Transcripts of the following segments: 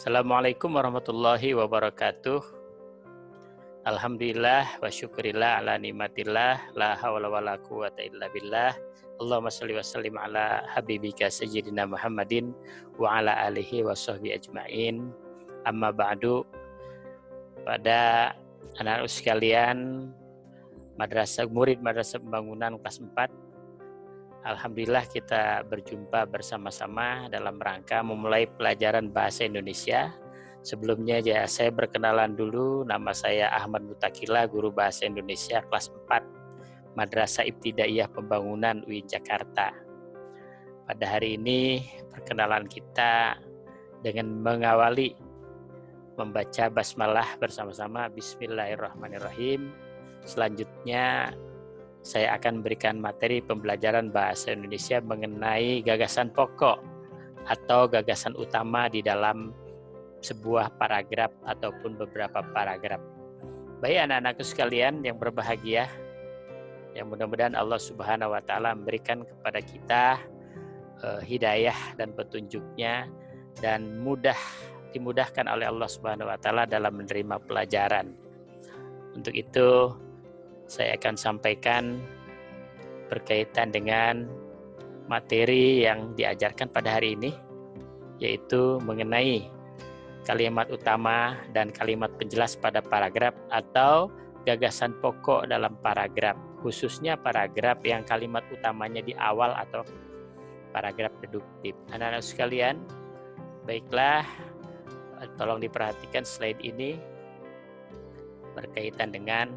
Assalamualaikum warahmatullahi wabarakatuh. Alhamdulillah wa syukurillah ala nikmatillah la hawla wa la quwata illa billah. Allahumma shalli wa sallim ala habibika sayyidina Muhammadin wa ala alihi wa sahbihi ajmain. Amma ba'du. Pada anak-anak sekalian, murid madrasah pembangunan kelas 4, alhamdulillah kita berjumpa bersama-sama dalam rangka memulai pelajaran bahasa Indonesia. Sebelumnya saya berkenalan dulu, nama saya Ahmad Mutakila, guru bahasa Indonesia kelas 4 Madrasah Ibtidaiyah Pembangunan UIN Jakarta. Pada hari ini perkenalan kita dengan mengawali membaca basmalah bersama-sama. Bismillahirrahmanirrahim. Selanjutnya saya akan berikan materi pembelajaran bahasa Indonesia mengenai gagasan pokok atau gagasan utama di dalam sebuah paragraf ataupun beberapa paragraf. Baik anak-anakku sekalian yang berbahagia, yang mudah-mudahan Allah Subhanahu wa Ta'ala memberikan kepada kita hidayah dan petunjuknya dan dimudahkan oleh Allah Subhanahu wa Ta'ala dalam menerima pelajaran. Untuk itu saya akan sampaikan berkaitan dengan materi yang diajarkan pada hari ini, yaitu mengenai kalimat utama dan kalimat penjelas pada paragraf atau gagasan pokok dalam paragraf, khususnya paragraf yang kalimat utamanya di awal atau paragraf deduktif. Anak-anak sekalian, baiklah, tolong diperhatikan slide ini berkaitan dengan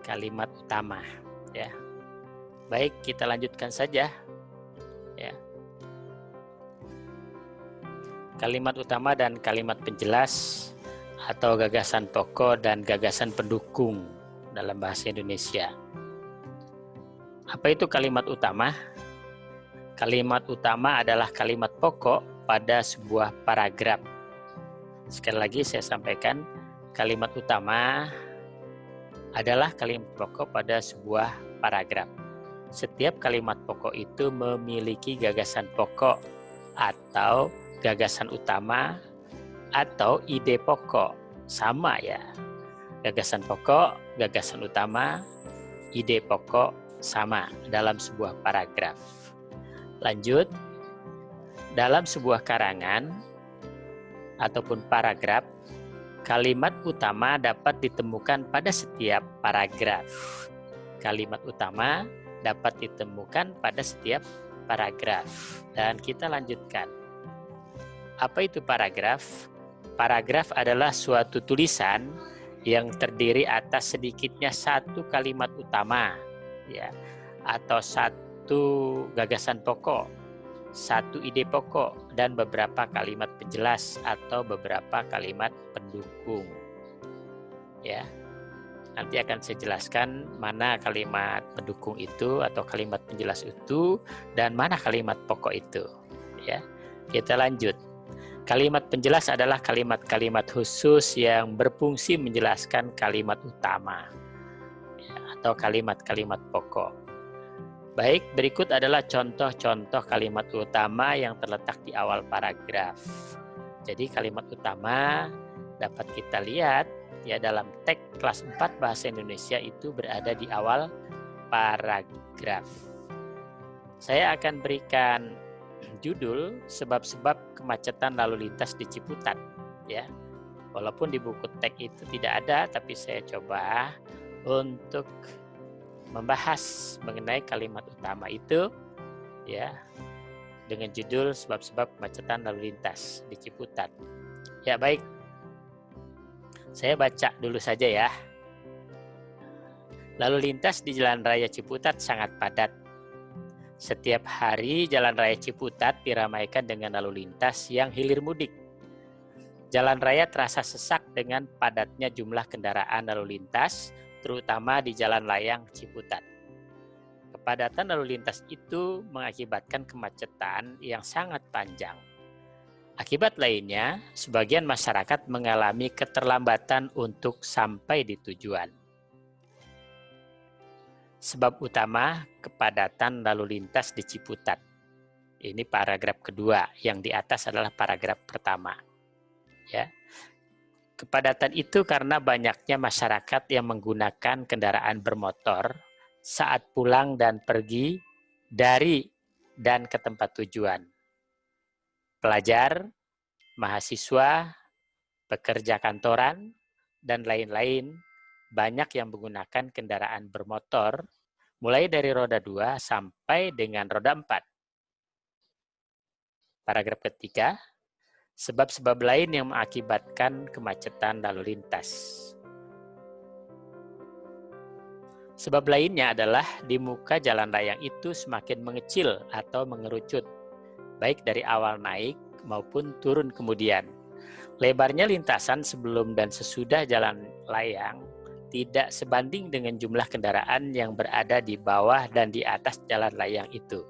kalimat utama, ya. Baik, kita lanjutkan saja, ya. Kalimat utama dan kalimat penjelas atau gagasan pokok dan gagasan pendukung dalam bahasa Indonesia. Apa itu kalimat utama? Kalimat utama adalah kalimat pokok pada sebuah paragraf. Sekali lagi saya sampaikan, kalimat utama adalah kalimat pokok pada sebuah paragraf. Setiap kalimat pokok itu memiliki gagasan pokok atau gagasan utama atau ide pokok. Sama ya. Gagasan pokok, gagasan utama, ide pokok sama dalam sebuah paragraf. Lanjut, dalam sebuah karangan ataupun paragraf, kalimat utama dapat ditemukan pada setiap paragraf. Kalimat utama dapat ditemukan pada setiap paragraf. Dan kita lanjutkan. Apa itu paragraf? Paragraf adalah suatu tulisan yang terdiri atas sedikitnya satu kalimat utama, ya, atau satu gagasan pokok, satu ide pokok, dan beberapa kalimat penjelas atau beberapa kalimat pendukung. Ya, nanti akan saya jelaskan mana kalimat pendukung itu atau kalimat penjelas itu dan mana kalimat pokok itu. Ya, kita lanjut. Kalimat penjelas adalah kalimat-kalimat khusus yang berfungsi menjelaskan kalimat utama, ya, atau kalimat-kalimat pokok. Baik, berikut adalah contoh-contoh kalimat utama yang terletak di awal paragraf. Jadi kalimat utama dapat kita lihat ya dalam teks kelas 4 bahasa Indonesia itu berada di awal paragraf. Saya akan berikan judul sebab-sebab kemacetan lalu lintas di Ciputat, ya. Walaupun di buku teks itu tidak ada, tapi saya coba untuk membahas mengenai kalimat utama itu, ya, dengan judul sebab-sebab kemacetan lalu lintas di Ciputat. Ya, baik. Saya baca dulu saja ya. Lalu lintas di Jalan Raya Ciputat sangat padat. Setiap hari Jalan Raya Ciputat diramaikan dengan lalu lintas yang hilir mudik. Jalan raya terasa sesak dengan padatnya jumlah kendaraan lalu lintas, terutama di Jalan Layang Ciputat. Kepadatan lalu lintas itu mengakibatkan kemacetan yang sangat panjang. Akibat lainnya, sebagian masyarakat mengalami keterlambatan untuk sampai di tujuan. Sebab utama kepadatan lalu lintas di Ciputat. Ini paragraf kedua, yang di atas adalah paragraf pertama. Ya. Kepadatan itu karena banyaknya masyarakat yang menggunakan kendaraan bermotor saat pulang dan pergi dari dan ke tempat tujuan. Pelajar, mahasiswa, pekerja kantoran, dan lain-lain banyak yang menggunakan kendaraan bermotor mulai dari roda 2 sampai dengan roda 4. Paragraf ketiga, sebab-sebab lain yang mengakibatkan kemacetan lalu lintas. Sebab lainnya adalah di muka jalan layang itu semakin mengecil atau mengerucut, baik dari awal naik maupun turun kemudian. Lebarnya lintasan sebelum dan sesudah jalan layang tidak sebanding dengan jumlah kendaraan yang berada di bawah dan di atas jalan layang itu.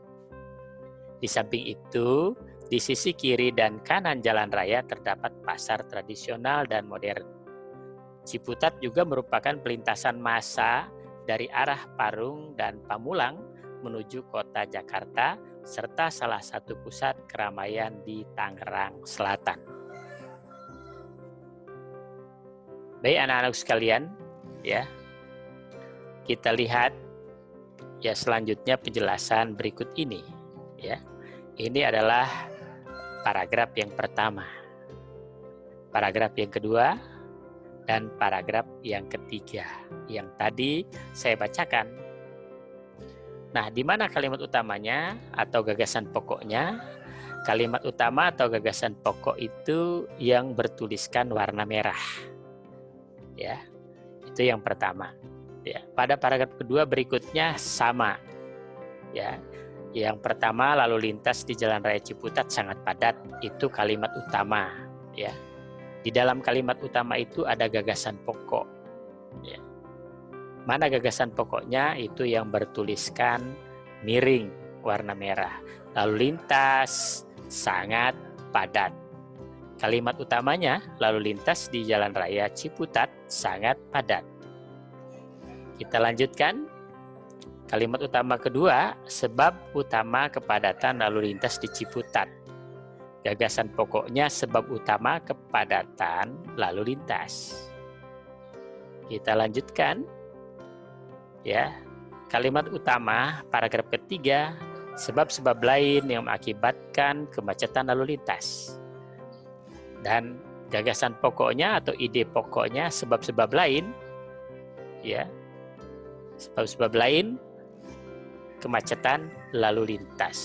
Di samping itu, di sisi kiri dan kanan jalan raya terdapat pasar tradisional dan modern. Ciputat juga merupakan pelintasan massa dari arah Parung dan Pamulang menuju kota Jakarta, serta salah satu pusat keramaian di Tangerang Selatan. Baik anak-anak sekalian, ya, kita lihat ya selanjutnya penjelasan berikut ini. Ya, ini adalah paragraf yang pertama, paragraf yang kedua, dan paragraf yang ketiga yang tadi saya bacakan. Nah, di mana kalimat utamanya atau gagasan pokoknya? Kalimat utama atau gagasan pokok itu yang bertuliskan warna merah. Ya, itu yang pertama. Ya, pada paragraf kedua berikutnya sama. Ya, yang pertama lalu lintas di Jalan Raya Ciputat sangat padat, itu kalimat utama. Ya, di dalam kalimat utama itu ada gagasan pokok. Ya. Mana gagasan pokoknya? Itu yang bertuliskan miring warna merah. Lalu lintas sangat padat. Kalimat utamanya, lalu lintas di Jalan Raya Ciputat sangat padat. Kita lanjutkan. Kalimat utama kedua, sebab utama kepadatan lalu lintas di Ciputat. Gagasan pokoknya sebab utama kepadatan lalu lintas. Kita lanjutkan. Ya, kalimat utama paragraf ketiga, sebab-sebab lain yang mengakibatkan kemacetan lalu lintas. Dan gagasan pokoknya atau ide pokoknya sebab-sebab lain, ya, sebab-sebab lain kemacetan lalu lintas.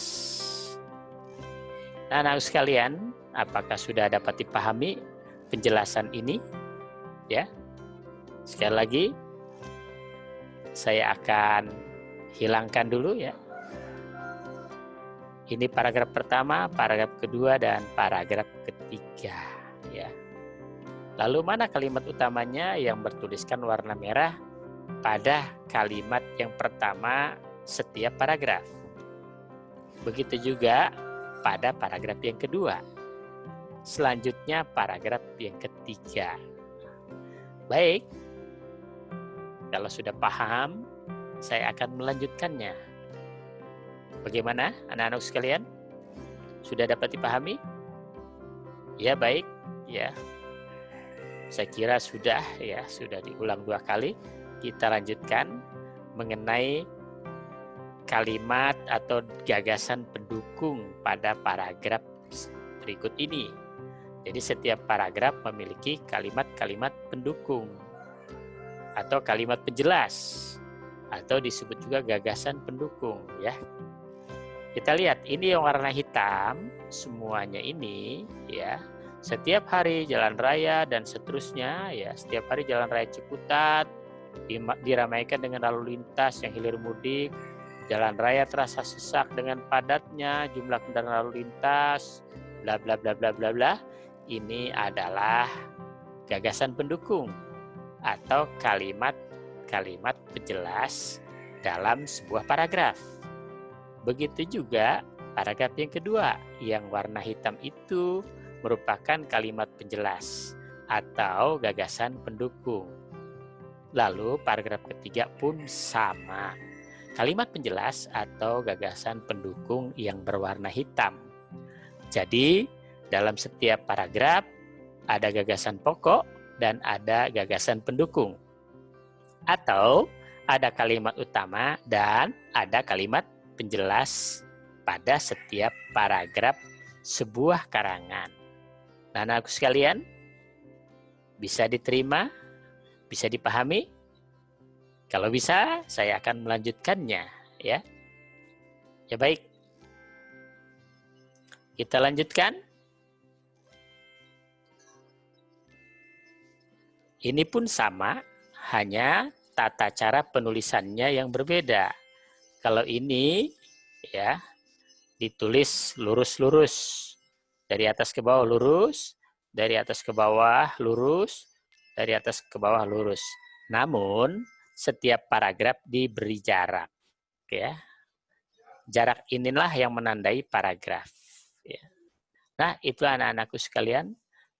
Nah, anak sekalian, apakah sudah dapat dipahami penjelasan ini? Ya, sekali lagi saya akan hilangkan dulu ya. Ini paragraf pertama, paragraf kedua, dan paragraf ketiga. Ya. Lalu mana kalimat utamanya yang bertuliskan warna merah pada kalimat yang pertama setiap paragraf? Begitu juga pada paragraf yang kedua. Selanjutnya paragraf yang ketiga. Baik. Kalau sudah paham, saya akan melanjutkannya. Bagaimana anak-anak sekalian? Sudah dapat dipahami? Ya, baik. Ya. Saya kira sudah diulang 2 kali. Kita lanjutkan mengenai kalimat atau gagasan pendukung pada paragraf berikut ini. Jadi setiap paragraf memiliki kalimat-kalimat pendukung atau kalimat penjelas, atau disebut juga gagasan pendukung ya. Kita lihat ini yang warna hitam, semuanya ini ya. Setiap hari jalan raya dan seterusnya ya, setiap hari jalan raya Ciputat diramaikan dengan lalu lintas yang hilir mudik. Jalan raya terasa sesak dengan padatnya jumlah kendaraan lalu lintas, bla bla bla bla bla bla. Ini adalah gagasan pendukung atau kalimat-kalimat penjelas dalam sebuah paragraf. Begitu juga paragraf yang kedua, yang warna hitam itu merupakan kalimat penjelas atau gagasan pendukung. Lalu paragraf ketiga pun sama. kalimat penjelas atau gagasan pendukung yang berwarna hitam. Jadi, dalam setiap paragraf ada gagasan pokok dan ada gagasan pendukung. Atau ada kalimat utama dan ada kalimat penjelas pada setiap paragraf sebuah karangan. Nah, anak-anakku sekalian, bisa diterima? Bisa dipahami? Kalau bisa, saya akan melanjutkannya, ya. Ya baik. Kita lanjutkan. Ini pun sama, hanya tata cara penulisannya yang berbeda. Kalau ini ya ditulis lurus-lurus. Dari atas ke bawah lurus, dari atas ke bawah lurus, dari atas ke bawah lurus. Namun setiap paragraf diberi jarak, ya. Jarak inilah yang menandai paragraf, ya. Nah, itu anak-anakku sekalian.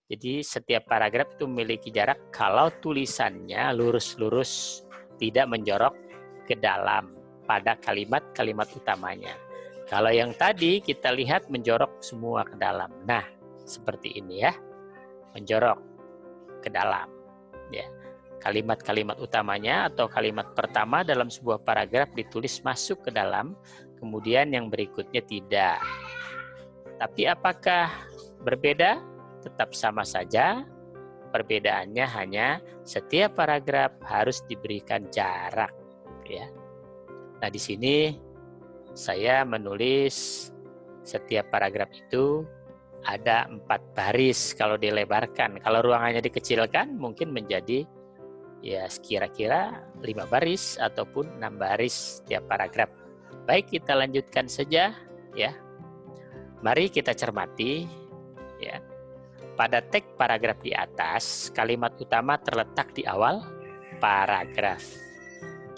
Jadi setiap paragraf itu memiliki jarak kalau tulisannya lurus-lurus, tidak menjorok ke dalam pada kalimat-kalimat utamanya. Kalau yang tadi kita lihat menjorok semua ke dalam. Nah, seperti ini ya. Menjorok ke dalam, ya. Kalimat-kalimat utamanya atau kalimat pertama dalam sebuah paragraf ditulis masuk ke dalam, kemudian yang berikutnya tidak. Tapi apakah berbeda? Tetap sama saja. Perbedaannya hanya setiap paragraf harus diberikan jarak, ya. Nah, di sini saya menulis setiap paragraf itu ada 4 baris kalau dilebarkan. Kalau ruangannya dikecilkan mungkin menjadi ya kira-kira 5 baris ataupun 6 baris setiap paragraf. Baik, kita lanjutkan saja ya. Mari kita cermati ya. Pada teks paragraf di atas, kalimat utama terletak di awal paragraf.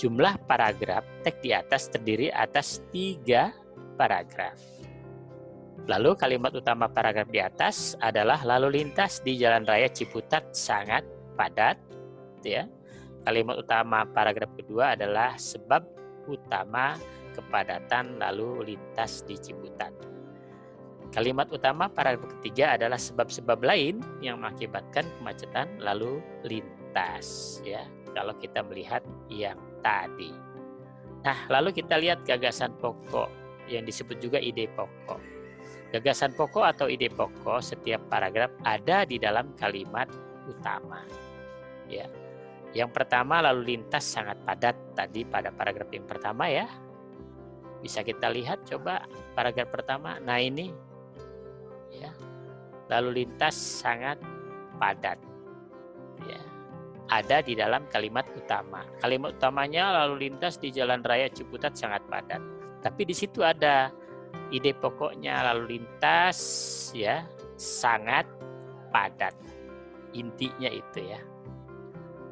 Jumlah paragraf teks di atas terdiri atas 3 paragraf. Lalu kalimat utama paragraf di atas adalah lalu lintas di Jalan Raya Ciputat sangat padat, ya. Kalimat utama paragraf kedua adalah sebab utama kepadatan lalu lintas di Ciputat. Kalimat utama paragraf ketiga adalah sebab-sebab lain yang mengakibatkan kemacetan lalu lintas, ya. Kalau kita melihat yang tadi. Nah, lalu kita lihat gagasan pokok yang disebut juga ide pokok. Gagasan pokok atau ide pokok setiap paragraf ada di dalam kalimat utama, ya. Yang pertama, lalu lintas sangat padat tadi pada paragraf yang pertama ya. Bisa kita lihat coba paragraf pertama. Nah, ini ya. Lalu lintas sangat padat. Ya. Ada di dalam kalimat utama. Kalimat utamanya lalu lintas di Jalan Raya Ciputat sangat padat. Tapi di situ ada ide pokoknya lalu lintas ya sangat padat. Intinya itu ya.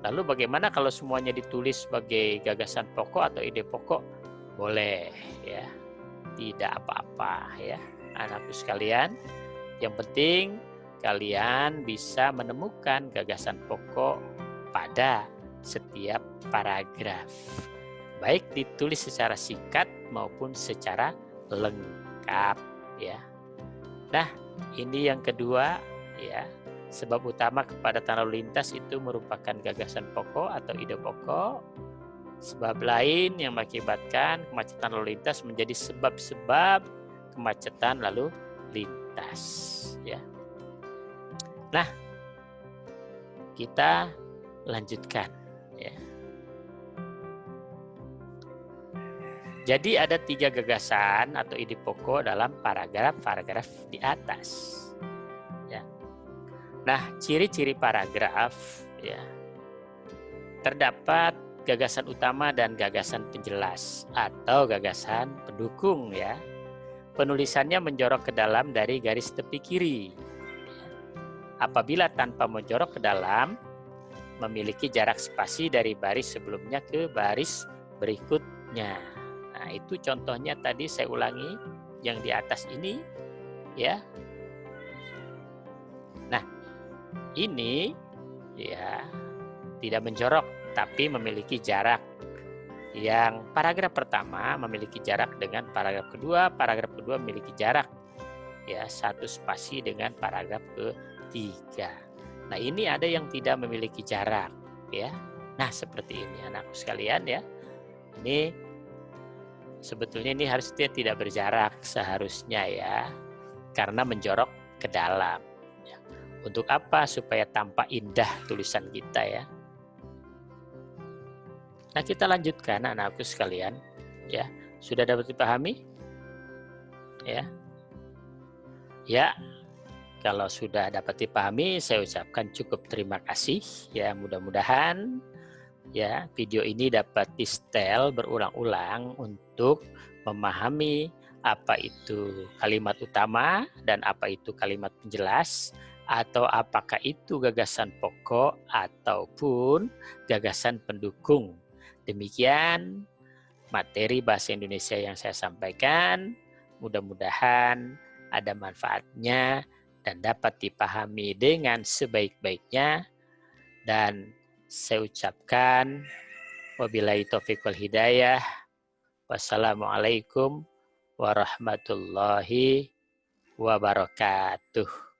Lalu bagaimana kalau semuanya ditulis sebagai gagasan pokok atau ide pokok? Boleh ya. Tidak apa-apa ya. Anakku sekalian, yang penting kalian bisa menemukan gagasan pokok pada setiap paragraf. Baik ditulis secara singkat maupun secara lengkap ya. Nah, ini yang kedua ya. Sebab utama kepadatan lalu lintas itu merupakan gagasan pokok atau ide pokok. Sebab lain yang mengakibatkan kemacetan lalu lintas menjadi sebab-sebab kemacetan lalu lintas ya. Nah, kita lanjutkan ya. Jadi ada 3 gagasan atau ide pokok dalam paragraf-paragraf di atas. Ya. Nah, ciri-ciri paragraf ya. Terdapat gagasan utama dan gagasan penjelas atau gagasan pendukung ya. Penulisannya menjorok ke dalam dari garis tepi kiri. Apabila tanpa menjorok ke dalam, memiliki jarak spasi dari baris sebelumnya ke baris berikutnya. Nah, itu contohnya tadi saya ulangi yang di atas ini ya. Nah, ini ya tidak menjorok tapi memiliki jarak yang paragraf pertama memiliki jarak dengan paragraf kedua memiliki jarak ya 1 spasi dengan paragraf ketiga. Nah, ini ada yang tidak memiliki jarak ya. Nah, seperti ini anakku sekalian ya. Ini sebetulnya ini harusnya tidak berjarak seharusnya ya. Karena menjorok ke dalam. Ya. Untuk apa? Supaya tampak indah tulisan kita ya. Nah, kita lanjutkan anakku sekalian ya. Sudah dapat dipahami? Ya. Ya. Kalau sudah dapat dipahami, saya ucapkan cukup terima kasih ya. Mudah-mudahan ya video ini dapat di-setel berulang-ulang untuk memahami apa itu kalimat utama dan apa itu kalimat penjelas, atau apakah itu gagasan pokok ataupun gagasan pendukung. Demikian materi bahasa Indonesia yang saya sampaikan. Mudah-mudahan ada manfaatnya dan dapat dipahami dengan sebaik-baiknya. Dan saya ucapkan wabillahi taufiq wal hidayah. Wassalamualaikum warahmatullahi wabarakatuh.